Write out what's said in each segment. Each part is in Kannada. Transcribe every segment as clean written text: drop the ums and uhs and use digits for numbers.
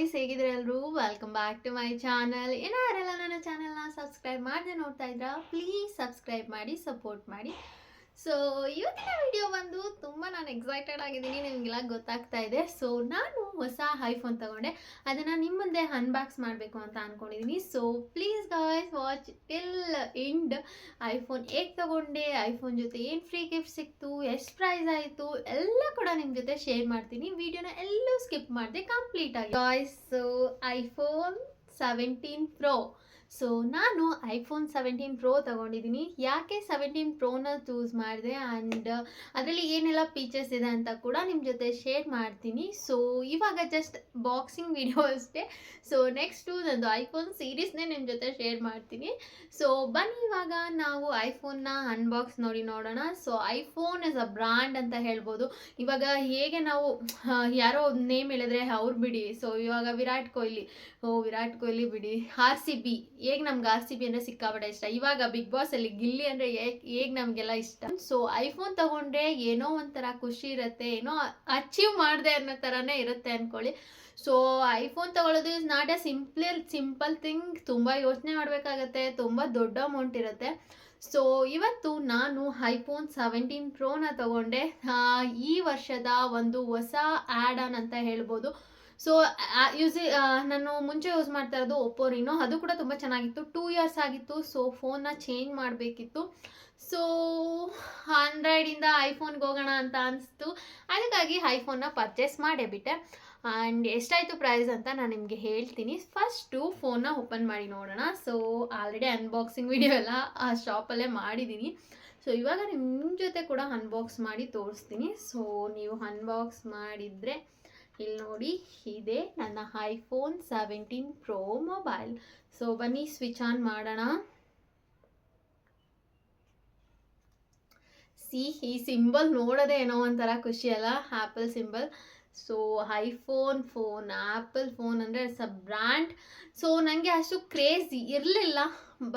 ಗಾಯ್ಸ್, ಹೇಗಿದ್ರೆ ಎಲ್ಲರೂ welcome back to my channel. ಯಾರೆಲ್ಲ ನನ್ನ ಚಾನಲ್ನ ಸಬ್ಸ್ಕ್ರೈಬ್ ಮಾಡದೆ ನೋಡ್ತಾ ಇದ್ರಾ, ಪ್ಲೀಸ್ ಸಬ್ಸ್ಕ್ರೈಬ್ ಮಾಡಿ, ಸಪೋರ್ಟ್ ಮಾಡಿ. ಸೊ ಇವತ್ತಿನ ವಿಡಿಯೋ ಬಂದು ತುಂಬ ನಾನು ಎಕ್ಸೈಟೆಡ್ ಆಗಿದ್ದೀನಿ, ನಿಮಗೆಲ್ಲ ಗೊತ್ತಾಗ್ತಾ ಇದೆ. ಸೊ ನಾನು ಹೊಸ ಐಫೋನ್ ತಗೊಂಡೆ, ಅದನ್ನು ನಿಮ್ಮ ಮುಂದೆ ಅನ್ಬಾಕ್ಸ್ ಮಾಡಬೇಕು ಅಂತ ಅಂದ್ಕೊಂಡಿದ್ದೀನಿ. So please guys watch till end. IPhone ಹೇಗೆ ತಗೊಂಡೆ, ಐಫೋನ್ ಜೊತೆ ಏನು ಫ್ರೀ ಗಿಫ್ಟ್ ಸಿಕ್ತು, ಎಷ್ಟು ಪ್ರೈಸ್ ಆಯಿತು ಎಲ್ಲ ಕೂಡ ನಿಮ್ಮ ಜೊತೆ ಶೇರ್ ಮಾಡ್ತೀನಿ. ವಿಡಿಯೋನ ಎಲ್ಲೂ ಸ್ಕಿಪ್ ಮಾಡಿದೆ ಕಂಪ್ಲೀಟ್ ಆಗಿ guys. So iPhone 17 Pro. So ನಾನು ಐಫೋನ್ 17 Pro ತಗೊಂಡಿದ್ದೀನಿ. ಯಾಕೆ 17 Proನ ಚೂಸ್ ಮಾಡಿದೆ ಆ್ಯಂಡ್ ಅದರಲ್ಲಿ ಏನೆಲ್ಲ ಫೀಚರ್ಸ್ ಇದೆ ಅಂತ ಕೂಡ ನಿಮ್ಮ ಜೊತೆ ಶೇರ್ ಮಾಡ್ತೀನಿ. ಸೊ ಇವಾಗ ಜಸ್ಟ್ ಬಾಕ್ಸಿಂಗ್ ವಿಡಿಯೋ ಅಷ್ಟೇ. ಸೊ ನೆಕ್ಸ್ಟು ನಂದು ಐಫೋನ್ ಸೀರೀಸ್ನೇ ನಿಮ್ಮ ಜೊತೆ ಶೇರ್ ಮಾಡ್ತೀನಿ. ಸೊ ಬನ್ನಿ ಇವಾಗ ನಾವು ಐಫೋನ್ನ ಅನ್ಬಾಕ್ಸ್ ನೋಡೋಣ. So iPhone is a brand ಅಂತ ಹೇಳ್ಬೋದು. ಇವಾಗ ಹೇಗೆ ನಾವು ಯಾರೋ ನೇಮ್ ಹೇಳಿದ್ರೆ ಅವ್ರು ಬಿಡಿ. ಸೊ ಇವಾಗ ವಿರಾಟ್ ಕೊಹ್ಲಿ ಬಿಡಿ, RCB ಹೇಗೆ ನಮ್ಗೆ RCB ಅಂದರೆ ಸಿಕ್ಕಾಪಟ್ಟೆ ಇಷ್ಟ. ಇವಾಗ ಬಿಗ್ ಬಾಸ್ ಅಲ್ಲಿ ಗಿಲ್ಲಿ ಅಂದರೆ ಹೇಗೆ ನಮಗೆಲ್ಲ ಇಷ್ಟ. ಸೊ ಐಫೋನ್ ತಗೊಂಡ್ರೆ ಏನೋ ಒಂಥರ ಖುಷಿ ಇರುತ್ತೆ, ಏನೋ ಅಚೀವ್ ಮಾಡಿದೆ ಅನ್ನೋ ಥರನೇ ಇರುತ್ತೆ ಅಂದ್ಕೊಳ್ಳಿ. ಸೊ ಐಫೋನ್ ತಗೊಳ್ಳೋದು is not A simple thing. ತುಂಬ ಯೋಚನೆ ಮಾಡಬೇಕಾಗತ್ತೆ, ತುಂಬ ದೊಡ್ಡ ಅಮೌಂಟ್ ಇರುತ್ತೆ. ಸೊ ಇವತ್ತು ನಾನು ಐಫೋನ್ 17 Proನ ತಗೊಂಡೆ. ಈ ವರ್ಷದ ಒಂದು ಹೊಸ ಆ್ಯಡ್ ಆನ್ ಅಂತ ಹೇಳ್ಬೋದು. ಸೊ ನಾನು ಮುಂಚೆ ಯೂಸ್ ಮಾಡ್ತಾ ಇರೋದು ಒಪ್ಪೋ ರಿನೋ, ಅದು ಕೂಡ ತುಂಬ ಚೆನ್ನಾಗಿತ್ತು. 2 years ಆಗಿತ್ತು. ಸೊ ಫೋನ್ನ ಚೇಂಜ್ ಮಾಡಬೇಕಿತ್ತು. ಸೊ ಆಂಡ್ರಾಯ್ಡಿಂದ ಐಫೋನ್ಗೆ ಹೋಗೋಣ ಅಂತ ಅನಿಸ್ತು, ಅದಕ್ಕಾಗಿ ಐಫೋನ್ನ ಪರ್ಚೇಸ್ ಮಾಡೇಬಿಟ್ಟೆ. ಆ್ಯಂಡ್ ಎಷ್ಟಾಯಿತು ಪ್ರೈಸ್ ಅಂತ ನಾನು ನಿಮಗೆ ಹೇಳ್ತೀನಿ. ಫಸ್ಟು ಫೋನ್ನ ಓಪನ್ ಮಾಡಿ ನೋಡೋಣ. ಸೊ ಆಲ್ರೆಡಿ ಅನ್ಬಾಕ್ಸಿಂಗ್ ವಿಡಿಯೋ ಎಲ್ಲ ಆ ಶಾಪಲ್ಲೇ ಮಾಡಿದ್ದೀನಿ. ಸೊ ಇವಾಗ ನಿಮ್ಮ ಜೊತೆ ಕೂಡ ಅನ್ಬಾಕ್ಸ್ ಮಾಡಿ ತೋರಿಸ್ತೀನಿ. ಸೊ ನೀವು ಅನ್ಬಾಕ್ಸ್ ಮಾಡಿದರೆ ಇಲ್ಲಿ ನೋಡಿ, ಇದೆ ನನ್ನ ಐಫೋನ್ 17 Pro ಮೊಬೈಲ್. ಸೊ ಬನ್ನಿ ಸ್ವಿಚ್ ಆನ್ ಮಾಡೋಣ. ಈ ಸಿಂಬಲ್ ನೋಡೋದೇ ಏನೋ ಒಂಥರ ಖುಷಿ ಅಲ್ಲ, apple symbol. So iPhone phone, apple phone ಅಂದರೆ ಇಟ್ಸ್ ಅ ಬ್ರ್ಯಾಂಡ್. ಸೊ ನನಗೆ ಅಷ್ಟು ಕ್ರೇಜ್ ಇರಲಿಲ್ಲ,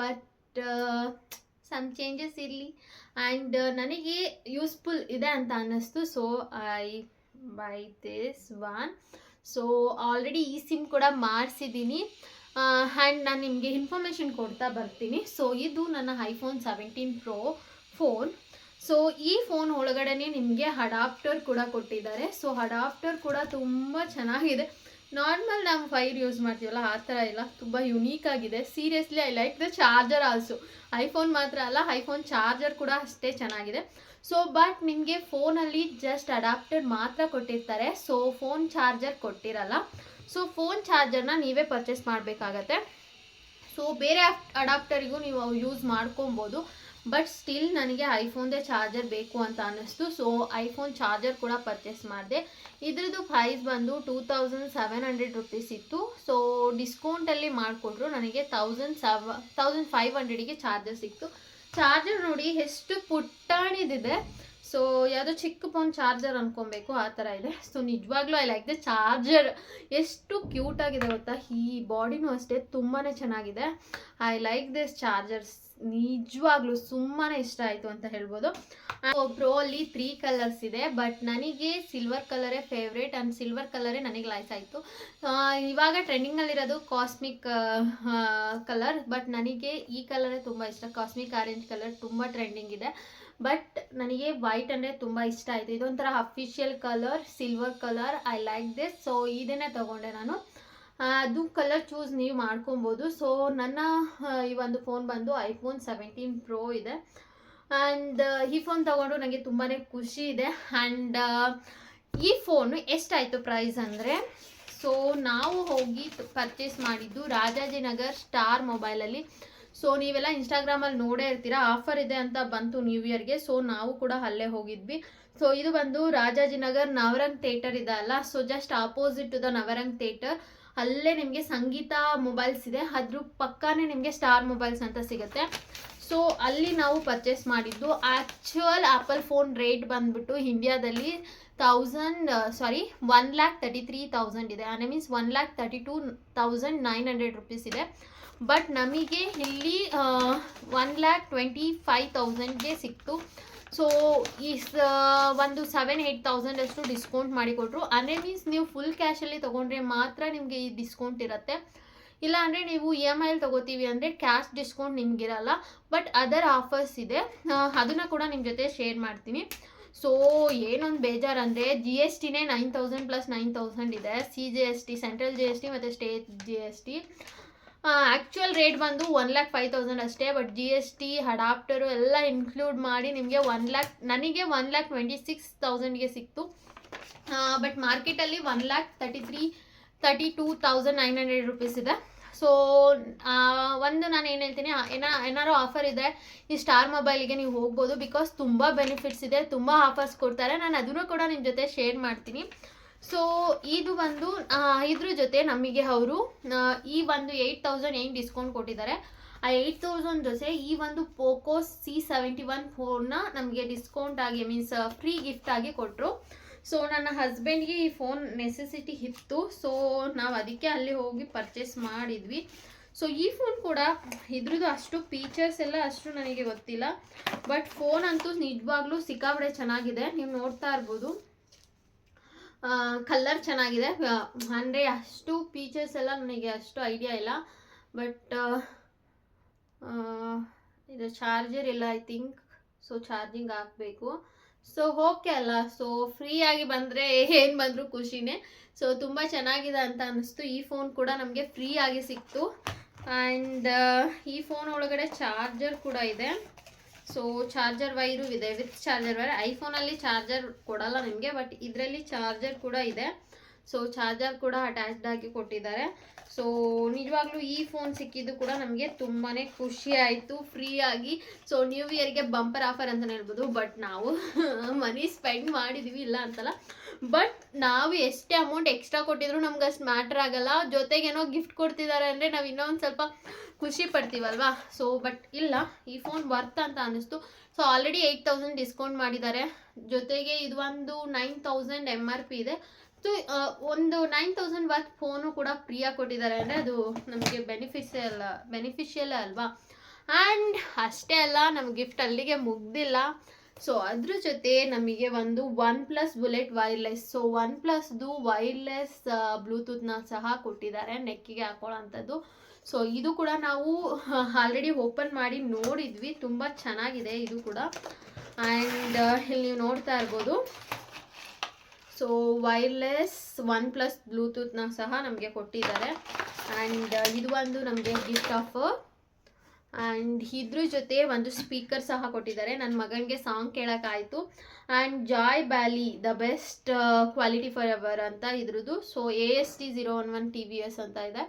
ಬಟ್ ಸಮ್ ಚೇಂಜಸ್ ಇರಲಿ ಆ್ಯಂಡ್ ನನಗೆ ಯೂಸ್ಫುಲ್ ಇದೆ ಅಂತ ಅನ್ನಿಸ್ತು. So I by this one. So already ಈ ಸಿಮ್ ಕೂಡ ಮಾಡಿಸಿದ್ದೀನಿ ಆ್ಯಂಡ್ ನಾನು ನಿಮಗೆ ಇನ್ಫಾರ್ಮೇಷನ್ ಕೊಡ್ತಾ ಬರ್ತೀನಿ. ಸೊ ಇದು ನನ್ನ ಐಫೋನ್ 17 Pro ಫೋನ್. ಸೊ ಈ ಫೋನ್ ಒಳಗಡೆನೇ ನಿಮಗೆ ಅಡಾಪ್ಟರ್ ಕೂಡ ಕೊಟ್ಟಿದ್ದಾರೆ. ಸೊ ಅಡಾಪ್ಟರ್ ಕೂಡ ತುಂಬ ಚೆನ್ನಾಗಿದೆ. ನಾರ್ಮಲ್ ನಾವು ಫೈರ್ ಯೂಸ್ ಮಾಡ್ತೀವಲ್ಲ ಆ ಥರ ಇಲ್ಲ, ತುಂಬ ಯುನೀಕ್ ಆಗಿದೆ. Seriously I like the charger also. IPhone ಮಾತ್ರ ಅಲ್ಲ, ಐಫೋನ್ ಚಾರ್ಜರ್ ಕೂಡ ಅಷ್ಟೇ ಚೆನ್ನಾಗಿದೆ. ಸೊ ಬಟ್ ನಿಮಗೆ ಫೋನಲ್ಲಿ ಜಸ್ಟ್ ಅಡಾಪ್ಟರ್ ಮಾತ್ರ ಕೊಟ್ಟಿರ್ತಾರೆ. ಸೊ ಫೋನ್ ಚಾರ್ಜರ್ ಕೊಟ್ಟಿರಲ್ಲ. ಸೊ ಫೋನ್ ಚಾರ್ಜರ್ನ ನೀವೇ ಪರ್ಚೇಸ್ ಮಾಡಬೇಕಾಗತ್ತೆ. ಸೊ ಬೇರೆ ಅಡಾಪ್ಟರಿಗೂ ನೀವು ಯೂಸ್ ಮಾಡ್ಕೊಬೋದು, ಬಟ್ ಸ್ಟಿಲ್ ನನಗೆ ಐಫೋನ್ದೇ ಚಾರ್ಜರ್ ಬೇಕು ಅಂತ ಅನ್ನಿಸ್ತು. ಸೊ ಐಫೋನ್ ಚಾರ್ಜರ್ ಕೂಡ ಪರ್ಚೇಸ್ ಮಾಡಿದೆ. ಇದ್ರದ್ದು ಪ್ರೈಸ್ ಬಂದು 2700 ರೂಪೀಸ್ ಇತ್ತು. ಸೊ ಡಿಸ್ಕೌಂಟಲ್ಲಿ ಮಾಡಿಕೊಟ್ರು ನನಗೆ 1500ಗೆ ಚಾರ್ಜರ್ ಸಿಕ್ತು. ಚಾರ್ಜರ್ ನೋಡಿ ಎಷ್ಟು ಪುಟ್ಟಾಣಿದಿದೆ. ಸೊ ಯಾವುದೋ ಚಿಕ್ಕ ಫೋನ್ ಚಾರ್ಜರ್ ಅನ್ಕೊಬೇಕು, ಆ ಥರ ಇದೆ. ಸೊ ನಿಜವಾಗ್ಲೂ ಐ ಲೈಕ್ ದ ಚಾರ್ಜರ್. ಎಷ್ಟು ಕ್ಯೂಟಾಗಿದೆ ಗೊತ್ತಾ. ಈ ಬಾಡಿನೂ ಅಷ್ಟೇ ತುಂಬಾ ಚೆನ್ನಾಗಿದೆ. I like this chargers. ನಿಜವಾಗ್ಲೂ ತುಂಬಾ ಇಷ್ಟ ಆಯಿತು ಅಂತ ಹೇಳ್ಬೋದು. ಪ್ರೋ ಅಲ್ಲಿ 3 ಕಲರ್ಸ್ ಇದೆ, ಬಟ್ ನನಗೆ ಸಿಲ್ವರ್ ಕಲರೇ ಫೇವ್ರೇಟ್ ಆ್ಯಂಡ್ ಸಿಲ್ವರ್ ಕಲರೇ ನನಗೆ ಲೈಕ್ ಆಯಿತು. ಇವಾಗ ಟ್ರೆಂಡಿಂಗಲ್ಲಿರೋದು ಕಾಸ್ಮಿಕ್ ಕಲರ್, ಬಟ್ ನನಗೆ ಈ ಕಲರೇ ತುಂಬ ಇಷ್ಟ. ಕಾಸ್ಮಿಕ್ ಆರೆಂಜ್ ಕಲರ್ ತುಂಬ ಟ್ರೆಂಡಿಂಗ್ ಇದೆ, ಬಟ್ ನನಗೆ ವೈಟ್ ಅಂದರೆ ತುಂಬ ಇಷ್ಟ ಆಯಿತು. ಇದೊಂಥರ official colour, silver colour. I like this. So ಇದನ್ನೇ ತೊಗೊಂಡೆ ನಾನು. ಅದು ಕಲರ್ ಚೂಸ್ ನೀವು ಮಾಡ್ಕೊಬೋದು. ಸೊ ನನ್ನ ಈ ಒಂದು ಫೋನ್ ಬಂದು ಐಫೋನ್ 17 Pro ಇದೆ ಆ್ಯಂಡ್ ಈ ಫೋನ್ ತೊಗೊಂಡು ನನಗೆ ತುಂಬಾ ಖುಷಿ ಇದೆ. ಆ್ಯಂಡ್ ಈ ಫೋನು ಎಷ್ಟಾಯಿತು ಪ್ರೈಸ್ ಅಂದರೆ, ಸೊ ನಾವು ಹೋಗಿ ಪರ್ಚೇಸ್ ಮಾಡಿದ್ದು ರಾಜಾಜಿನಗರ್ ಸ್ಟಾರ್ ಮೊಬೈಲಲ್ಲಿ. ಸೊ ನೀವೆಲ್ಲ ಇನ್ಸ್ಟಾಗ್ರಾಮಲ್ಲಿ ನೋಡೇ ಇರ್ತೀರಾ, ಆಫರ್ ಇದೆ ಅಂತ ಬಂತು ನ್ಯೂ ಇಯರ್ಗೆ. ಸೊ ನಾವು ಕೂಡ ಅಲ್ಲೇ ಹೋಗಿದ್ವಿ. ಸೊ ಇದು ಬಂದು ರಾಜಾಜಿನಗರ್ ನವರಂಗ್ ಥಿಯೇಟರ್ ಇದೆ ಅಲ್ಲ, so just opposite to the Navrang theatre. ಅಲ್ಲೇ ನಿಮಗೆ ಸಂಗೀತ ಮೊಬೈಲ್ಸ್ ಇದೆ, ಅದ್ರ ಪಕ್ಕನೇ ನಿಮಗೆ ಸ್ಟಾರ್ ಮೊಬೈಲ್ಸ್ ಅಂತ ಸಿಗುತ್ತೆ. ಸೊ ಅಲ್ಲಿ ನಾವು ಪರ್ಚೇಸ್ ಮಾಡಿದ್ದು. ಆ್ಯಕ್ಚುಯಲ್ ಆ್ಯಪಲ್ ಫೋನ್ ರೇಟ್ ಬಂದುಬಿಟ್ಟು ಇಂಡಿಯಾದಲ್ಲಿ 1,33,000 ಇದೆ. ಅಂದರೆ ಮೀನ್ಸ್ 1,32,900 ರೂಪೀಸ್ ಇದೆ. ಬಟ್ ನಮಗೆ ಇಲ್ಲಿ 1,25,000ಗೆ ಸಿಕ್ತು. ಸೊ ಈ ಒಂದು 7-8,000 ಅಷ್ಟು ಡಿಸ್ಕೌಂಟ್ ಮಾಡಿಕೊಟ್ರು. ಅಂದರೆ ಮೀನ್ಸ್ ನೀವು ಫುಲ್ ಕ್ಯಾಶಲ್ಲಿ ತೊಗೊಂಡ್ರೆ ಮಾತ್ರ ನಿಮಗೆ ಈ ಡಿಸ್ಕೌಂಟ್ ಇರುತ್ತೆ. ಇಲ್ಲ ಅಂದರೆ ನೀವು EMI ತೊಗೋತೀವಿ ಅಂದರೆ ಕ್ಯಾಶ್ ಡಿಸ್ಕೌಂಟ್ ನಿಮಗಿರಲ್ಲ. ಬಟ್ ಅದರ್ ಆಫರ್ಸ್ ಇದೆ, ಅದನ್ನು ಕೂಡ ನಿಮ್ಮ ಜೊತೆ ಶೇರ್ ಮಾಡ್ತೀನಿ. ಸೊ ಏನೊಂದು ಬೇಜಾರು ಅಂದರೆ GST 9,000 + 9,000 ಇದೆ. CGST, ಸೆಂಟ್ರಲ್ GST ಮತ್ತು ಸ್ಟೇಟ್ GST. ಆ್ಯಕ್ಚುಯಲ್ ರೇಟ್ ಬಂದು 1,05,000 ಅಷ್ಟೇ. ಬಟ್ GST ಅಡಾಪ್ಟರು ಎಲ್ಲ ಇನ್ಕ್ಲೂಡ್ ಮಾಡಿ ನಿಮಗೆ ನನಗೆ 1,26,000ಗೆ ಸಿಕ್ತು. ಬಟ್ ಮಾರ್ಕೆಟಲ್ಲಿ 1,32,900 ರೂಪೀಸ್ ಇದೆ. ಸೊ ನಾನು ಏನು ಹೇಳ್ತೀನಿ, ಏನಾದ್ರು ಆಫರ್ ಇದೆ ಈ ಸ್ಟಾರ್ ಮೊಬೈಲಿಗೆ ನೀವು ಹೋಗ್ಬೋದು. ಬಿಕಾಸ್ ತುಂಬ ಬೆನಿಫಿಟ್ಸ್ ಇದೆ, ತುಂಬ ಆಫರ್ಸ್ ಕೊಡ್ತಾರೆ. ನಾನು ಅದನ್ನು ಕೂಡ ನಿಮ್ಮ ಜೊತೆ ಶೇರ್ ಮಾಡ್ತೀನಿ. ಸೊ ಇದು ಒಂದು ಇದ್ರ ಜೊತೆ ನಮಗೆ ಅವರು ಈ ಒಂದು 8,000 ಏನು ಡಿಸ್ಕೌಂಟ್ ಕೊಟ್ಟಿದ್ದಾರೆ, ಆ 8,000 ಜೊತೆ ಈ ಒಂದು ಪೋಕೋ C71 ಫೋನ್ನ ನಮಗೆ ಡಿಸ್ಕೌಂಟ್ ಆಗಿ ಮೀನ್ಸ್ ಫ್ರೀ ಗಿಫ್ಟ್ ಆಗಿ ಕೊಟ್ಟರು. ಸೊ ನನ್ನ ಹಸ್ಬೆಂಡ್ಗೆ ಈ ಫೋನ್ ನೆಸೆಸಿಟಿ ಇತ್ತು. ಸೊ ನಾವು ಅದಕ್ಕೆ ಅಲ್ಲಿ ಹೋಗಿ ಪರ್ಚೇಸ್ ಮಾಡಿದ್ವಿ. ಸೊ ಈ ಫೋನ್ ಕೂಡ ಇದ್ರದ್ದು ಅಷ್ಟು ಫೀಚರ್ಸ್ ಎಲ್ಲ ಅಷ್ಟು ನನಗೆ ಗೊತ್ತಿಲ್ಲ. ಬಟ್ ಫೋನ್ ಅಂತೂ ನಿಜವಾಗ್ಲೂ ಸಿಕ್ಕಾಬಡೆ ಚೆನ್ನಾಗಿದೆ. ನೀವು ನೋಡ್ತಾ ಇರ್ಬೋದು, ಕಲರ್ ಚೆನ್ನಾಗಿದೆ. ಅಂದರೆ ಅಷ್ಟು ಫೀಚರ್ಸ್ ಎಲ್ಲ ನನಗೆ ಅಷ್ಟು ಐಡಿಯಾ ಇಲ್ಲ. ಬಟ್ ಇದು ಚಾರ್ಜರ್ ಇಲ್ಲ ಐ ಥಿಂಕ್. ಸೊ ಚಾರ್ಜಿಂಗ್ ಹಾಕಬೇಕು. ಸೊ ಓಕೆ ಅಲ್ಲ, ಸೊ ಫ್ರೀಯಾಗಿ ಬಂದರೆ ಏನು ಬಂದರೂ ಖುಷಿನೇ. ಸೊ ತುಂಬ ಚೆನ್ನಾಗಿದೆ ಅಂತ ಅನ್ನಿಸ್ತು. ಈ ಫೋನ್ ಕೂಡ ನಮಗೆ ಫ್ರೀ ಆಗಿ ಸಿಕ್ತು. ಆ್ಯಂಡ್ ಈ ಫೋನ್ ಒಳಗಡೆ ಚಾರ್ಜರ್ ಕೂಡ ಇದೆ. ಸೊ ಚಾರ್ಜರ್ ವೈರು ಇದೆ, ವಿತ್ ಚಾರ್ಜರ್ ವೈರ್. ಐಫೋನಲ್ಲಿ ಚಾರ್ಜರ್ ಕೊಡಲ್ಲ ನಿಮಗೆ, ಬಟ್ ಇದರಲ್ಲಿ ಚಾರ್ಜರ್ ಕೂಡ ಇದೆ. ಸೊ ಚಾರ್ಜರ್ ಕೂಡ ಅಟ್ಯಾಚ್ಡ್ ಆಗಿ ಕೊಟ್ಟಿದ್ದಾರೆ. ಸೊ ನಿಜವಾಗ್ಲೂ ಈ ಫೋನ್ ಸಿಕ್ಕಿದ್ದು ಕೂಡ ನಮಗೆ ತುಂಬಾ ಖುಷಿ ಆಯಿತು ಫ್ರೀಯಾಗಿ. ಸೊ ನ್ಯೂ ಇಯರ್ಗೆ ಬಂಪರ್ ಆಫರ್ ಅಂತಲೇ ಹೇಳ್ಬೋದು. ಬಟ್ ನಾವು ಮನಿ ಸ್ಪೆಂಡ್ ಮಾಡಿದ್ವಿ, ಇಲ್ಲ ಅಂತಲ್ಲ. ಬಟ್ ನಾವು ಎಷ್ಟೇ ಅಮೌಂಟ್ ಎಕ್ಸ್ಟ್ರಾ ಕೊಟ್ಟಿದ್ರು ನಮ್ಗೆ ಅಷ್ಟು ಮ್ಯಾಟ್ರ್ ಆಗಲ್ಲ. ಜೊತೆಗೇನೋ ಗಿಫ್ಟ್ ಕೊಡ್ತಿದ್ದಾರೆ ಅಂದರೆ ನಾವು ಇನ್ನೊಂದು ಸ್ವಲ್ಪ ಖುಷಿ ಪಡ್ತೀವಲ್ವಾ. ಸೊ ಬಟ್ ಇಲ್ಲ, ಈ ಫೋನ್ ವರ್ತ್ ಅಂತ ಅನ್ನಿಸ್ತು. ಸೊ ಆಲ್ರೆಡಿ 8,000 ಡಿಸ್ಕೌಂಟ್ ಮಾಡಿದ್ದಾರೆ. ಜೊತೆಗೆ ಇದು ಒಂದು 9,000 MRP ಇದೆ. ಸೊ ಒಂದು 9,000 ವರ್ತ್ ಫೋನು ಕೂಡ ಫ್ರೀಯಾಗಿ ಕೊಟ್ಟಿದ್ದಾರೆ ಅಂದರೆ ಅದು ನಮಗೆ ಬೆನಿಫಿಷಿಯಲ್ ಅಲ್ವಾ. ಆ್ಯಂಡ್ ಅಷ್ಟೇ ಅಲ್ಲ, ನಮ್ಮ ಗಿಫ್ಟ್ ಅಲ್ಲಿಗೆ ಮುಗ್ದಿಲ್ಲ. ಸೊ ಅದ್ರ ಜೊತೆ ನಮಗೆ ಒಂದು OnePlus ಬುಲೆಟ್ ವೈರ್ಲೆಸ್, ಸೊ OnePlusದು ವೈರ್ಲೆಸ್ ಬ್ಲೂಟೂತ್ನ ಸಹ ಕೊಟ್ಟಿದ್ದಾರೆ, ನೆಕ್ಕಿಗೆ ಹಾಕೊಳ್ಳೋಂಥದ್ದು. ಸೊ ಇದು ಕೂಡ ನಾವು ಆಲ್ರೆಡಿ ಓಪನ್ ಮಾಡಿ ನೋಡಿದ್ವಿ, ತುಂಬ ಚೆನ್ನಾಗಿದೆ ಇದು ಕೂಡ. ಆ್ಯಂಡ್ ಇಲ್ಲಿ ನೀವು ನೋಡ್ತಾ ಇರ್ಬೋದು, ಸೊ ವೈರ್ಲೆಸ್ OnePlus ಬ್ಲೂಟೂತ್ನ ಸಹ ನಮಗೆ ಕೊಟ್ಟಿದ್ದಾರೆ. ಆ್ಯಂಡ್ ಇದು ಒಂದು ನಮಗೆ ಗಿಫ್ಟ್ ಆಫರ್. ಆ್ಯಂಡ್ ಇದ್ರ ಜೊತೆ ಒಂದು ಸ್ಪೀಕರ್ ಸಹ ಕೊಟ್ಟಿದ್ದಾರೆ. ನನ್ನ ಮಗನಿಗೆ ಸಾಂಗ್ ಕೇಳೋಕ್ಕಾಯಿತು. ಆ್ಯಂಡ್ ಜಾಯ್ ಬ್ಯಾಲಿ the best quality for ever ಅಂತ ಇದ್ರದ್ದು. ಸೊ AST 011 TVS ಅಂತ ಇದೆ.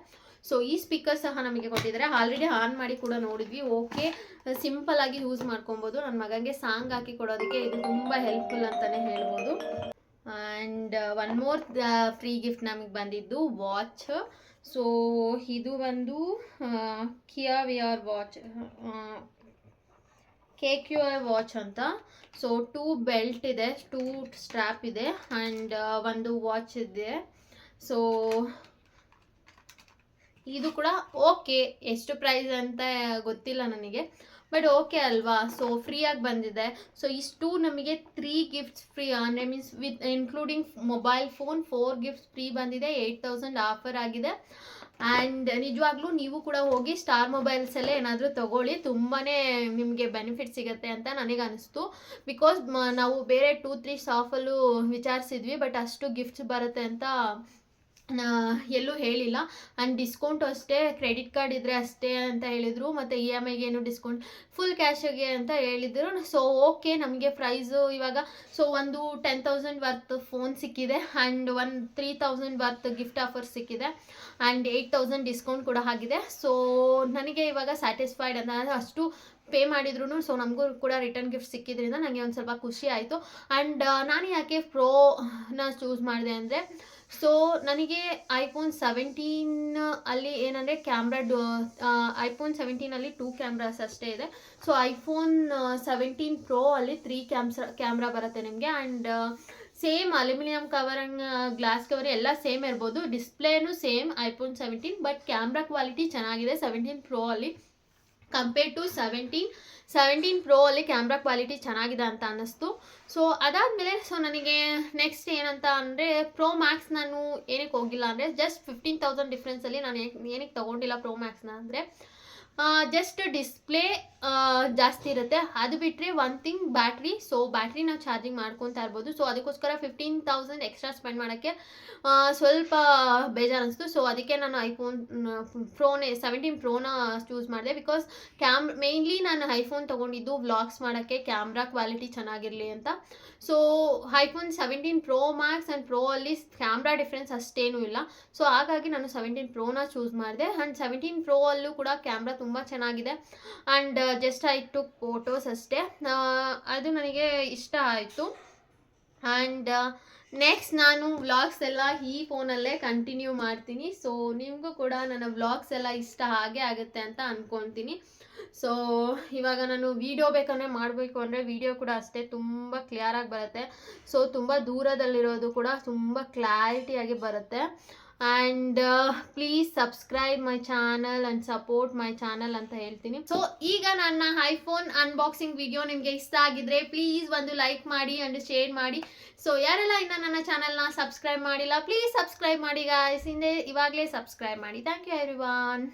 ಸೊ ಈ ಸ್ಪೀಕರ್ ಸಹ ನಮಗೆ ಕೊಟ್ಟಿದ್ದಾರೆ. ಆಲ್ರೆಡಿ ಆನ್ ಮಾಡಿ ಕೂಡ ನೋಡಿದ್ವಿ. ಓಕೆ, ಸಿಂಪಲ್ ಆಗಿ ಯೂಸ್ ಮಾಡ್ಕೊಬೋದು. ನನ್ನ ಮಗನಿಗೆ ಸಾಂಗ್ ಹಾಕಿ ಕೊಡೋದಕ್ಕೆ ಇದು ತುಂಬ ಹೆಲ್ಪ್ಫುಲ್ ಅಂತಲೇ ಹೇಳ್ಬೋದು. And one more free gift ನಮಗೆ ಬಂದಿದ್ದು ವಾಚ್. ಸೊ ಇದು ಒಂದು ಕಿಯಾ VR ವಾಚ್, KQI ವಾಚ್ ಅಂತ. ಸೊ 2 ಬೆಲ್ಟ್ ಇದೆ, 2 ಸ್ಟ್ರ್ಯಾಪ್ ಇದೆ, ಆ್ಯಂಡ್ ಒಂದು ವಾಚ್ ಇದೆ. ಸೊ ಇದು ಕೂಡ ಓಕೆ, ಎಷ್ಟು ಪ್ರೈಸ್ ಅಂತ ಗೊತ್ತಿಲ್ಲ ನನಗೆ, ಬಟ್ ಓಕೆ ಅಲ್ವಾ. ಸೊ ಫ್ರೀಯಾಗಿ ಬಂದಿದೆ. ಸೊ ಇಷ್ಟು ನಮಗೆ 3 ಗಿಫ್ಟ್ಸ್ ಫ್ರೀ, ಅಂದರೆ means with including mobile phone 4 gifts free ಬಂದಿದೆ. 8,000 ಆಫರ್ ಆಗಿದೆ. ಆ್ಯಂಡ್ ನಿಜವಾಗ್ಲೂ ನೀವು ಕೂಡ ಹೋಗಿ ಸ್ಟಾರ್ ಮೊಬೈಲ್ಸಲ್ಲೇ ಏನಾದರೂ ತೊಗೊಳ್ಳಿ, ತುಂಬಾ ನಿಮಗೆ ಬೆನಿಫಿಟ್ ಸಿಗುತ್ತೆ ಅಂತ ನನಗೆ ಅನಿಸ್ತು. ಬಿಕಾಸ್ ನಾವು ಬೇರೆ 2-3 ಶಾಪಲ್ಲೂ ವಿಚಾರಿಸಿದ್ವಿ, ಬಟ್ ಅಷ್ಟು ಗಿಫ್ಟ್ಸ್ ಬರುತ್ತೆ ಅಂತ ಎಲ್ಲೂ ಹೇಳಿಲ್ಲ. ಆ್ಯಂಡ್ ಡಿಸ್ಕೌಂಟು ಅಷ್ಟೇ, ಕ್ರೆಡಿಟ್ ಕಾರ್ಡ್ ಇದ್ದರೆ ಅಷ್ಟೇ ಅಂತ ಹೇಳಿದರು. ಮತ್ತು EMIಗೆ ಏನು ಡಿಸ್ಕೌಂಟ್, ಫುಲ್ ಕ್ಯಾಶಿಗೆ ಅಂತ ಹೇಳಿದರು. ಸೊ ಓಕೆ, ನಮಗೆ ಪ್ರೈಸು ಇವಾಗ ಸೊ ಒಂದು 10,000 ವರ್ತ್ ಫೋನ್ ಸಿಕ್ಕಿದೆ. ಆ್ಯಂಡ್ ಒಂದು 3,000 ವರ್ತ್ ಗಿಫ್ಟ್ ಆಫರ್ ಸಿಕ್ಕಿದೆ. ಆ್ಯಂಡ್ 8,000 ಡಿಸ್ಕೌಂಟ್ ಕೂಡ ಆಗಿದೆ. ಸೊ ನನಗೆ ಇವಾಗ ಸ್ಯಾಟಿಸ್ಫೈಡ್ ಅಂತ, ಅಷ್ಟು ಪೇ ಮಾಡಿದ್ರು ಸೊ ನಮಗೂ ಕೂಡ ರಿಟರ್ನ್ ಗಿಫ್ಟ್ ಸಿಕ್ಕಿದ್ರಿಂದ ನನಗೆ ಒಂದು ಸ್ವಲ್ಪ ಖುಷಿ ಆಯಿತು. ಆ್ಯಂಡ್ ನಾನು ಯಾಕೆ ಪ್ರೋನ ಚೂಸ್ ಮಾಡಿದೆ ಅಂದರೆ, ಸೊ ನನಗೆ iPhone 17 ಅಲ್ಲಿ ಏನಂದರೆ iPhone 17 2 ಕ್ಯಾಮ್ರಾಸ್ ಅಷ್ಟೇ ಇದೆ. ಸೊ iPhone 17 Pro ಅಲ್ಲಿ 3 ಕ್ಯಾಮ್ರಾ ಬರುತ್ತೆ ನಿಮಗೆ. And same aluminium cover, glass cover ಎಲ್ಲ ಸೇಮ್ ಇರ್ಬೋದು. ಡಿಸ್ಪ್ಲೇನು same iPhone 17, but camera quality ಚೆನ್ನಾಗಿದೆ 17 Pro ಅಲ್ಲಿ. ಕಂಪೇರ್ ಟು 17 Pro ಅಲ್ಲಿ ಕ್ಯಾಮ್ರಾ ಕ್ವಾಲಿಟಿ ಚೆನ್ನಾಗಿದೆ ಅಂತ ಅನ್ನಿಸ್ತು. ಸೊ ಅದಾದಮೇಲೆ ನನಗೆ ನೆಕ್ಸ್ಟ್ ಏನಂತ ಅಂದರೆ ಪ್ರೋ ಮ್ಯಾಕ್ಸ್ ನಾನು ಏನಕ್ಕೆ ಹೋಗಿಲ್ಲ ಅಂದರೆ ಜಸ್ಟ್ 15,000 ಡಿಫ್ರೆನ್ಸಲ್ಲಿ ನಾನು ಏನಕ್ಕೆ ತೊಗೊಂಡಿಲ್ಲ ಪ್ರೋ ಮ್ಯಾಕ್ಸ್ನ ಅಂದರೆ ಜಸ್ಟ್ ಡಿಸ್ಪ್ಲೇ ಜಾಸ್ತಿ ಇರುತ್ತೆ. ಅದು ಬಿಟ್ಟರೆ one thing battery. So battery ನಾವು ಚಾರ್ಜಿಂಗ್ ಮಾಡ್ಕೊತಾ ಇರ್ಬೋದು. ಸೊ ಅದಕ್ಕೋಸ್ಕರ 15,000 ಎಕ್ಸ್ಟ್ರಾ ಸ್ಪೆಂಡ್ ಮಾಡೋಕ್ಕೆ ಸ್ವಲ್ಪ ಬೇಜಾರು ಅನಿಸ್ತು. ಸೊ ಅದಕ್ಕೆ ನಾನು ಐಫೋನ್ 17 ಪ್ರೋನ ಚೂಸ್ ಮಾಡಿದೆ. ಬಿಕಾಸ್ ಮೇಯ್ನ್ಲಿ ನಾನು ಐಫೋನ್ ತೊಗೊಂಡಿದ್ದು ವ್ಲಾಗ್ಸ್ ಮಾಡೋಕ್ಕೆ, ಕ್ಯಾಮ್ರಾ ಕ್ವಾಲಿಟಿ ಚೆನ್ನಾಗಿರಲಿ ಅಂತ. So iPhone 17 pro Max and pro ಅಲ್ಲಿ ಕ್ಯಾಮ್ರಾ ಡಿಫ್ರೆನ್ಸ್ ಅಷ್ಟೇನೂ ಇಲ್ಲ. ಸೊ ಹಾಗಾಗಿ ನಾನು 17 ಪ್ರೋನ ಚೂಸ್ ಮಾಡಿದೆ. ಆ್ಯಂಡ್ 17 ಪ್ರೋ ಅಲ್ಲೂ ಕೂಡ ಕ್ಯಾಮ್ರಾ ತುಂಬ ಚೆನ್ನಾಗಿದೆ. And just I took photos ಅಷ್ಟೇ. ಅದು ನನಗೆ ಇಷ್ಟ ಆಯಿತು. ಆ್ಯಂಡ್ ನೆಕ್ಸ್ಟ್ ನಾನು ವ್ಲಾಗ್ಸ್ ಎಲ್ಲ ಈ ಫೋನಲ್ಲೇ ಕಂಟಿನ್ಯೂ ಮಾಡ್ತೀನಿ. ಸೊ ನಿಮಗೂ ಕೂಡ ನನ್ನ ವ್ಲಾಗ್ಸ್ ಎಲ್ಲ ಇಷ್ಟ ಆಗುತ್ತೆ ಅಂತ ಅಂದ್ಕೊತೀನಿ. ಸೊ ಇವಾಗ ನಾನು ವಿಡಿಯೋ ಬೇಕಂದರೆ ಮಾಡಬೇಕು ಅಂದರೆ ವಿಡಿಯೋ ಕೂಡ ಅಷ್ಟೇ ತುಂಬ ಕ್ಲಿಯರಾಗಿ ಬರುತ್ತೆ. ಸೊ ತುಂಬ ದೂರದಲ್ಲಿರೋದು ಕೂಡ ತುಂಬ ಕ್ಲಾರಿಟಿಯಾಗಿ ಬರುತ್ತೆ. And please subscribe my channel and support my channel ಅಂತ ಹೇಳ್ತೀನಿ. ಸೊ ಈಗ ನನ್ನ ಐಫೋನ್ ಅನ್ಬಾಕ್ಸಿಂಗ್ ವಿಡಿಯೋ ನಿಮಗೆ ಇಷ್ಟ ಆಗಿದ್ರೆ ಪ್ಲೀಸ್ ಒಂದು ಲೈಕ್ ಮಾಡಿ ಆ್ಯಂಡ್ ಶೇರ್ ಮಾಡಿ. ಸೊ ಯಾರೆಲ್ಲ ಇನ್ನು ನನ್ನ ಚಾನಲ್ನ ಸಬ್ಸ್ಕ್ರೈಬ್ ಮಾಡಿಲ್ಲ ಪ್ಲೀಸ್ ಸಬ್ಸ್ಕ್ರೈಬ್ ಮಾಡಿ ಗಾಯ್ಸ್. ಇವಾಗಲೇ ಸಬ್ಸ್ಕ್ರೈಬ್ ಮಾಡಿ. Thank you everyone.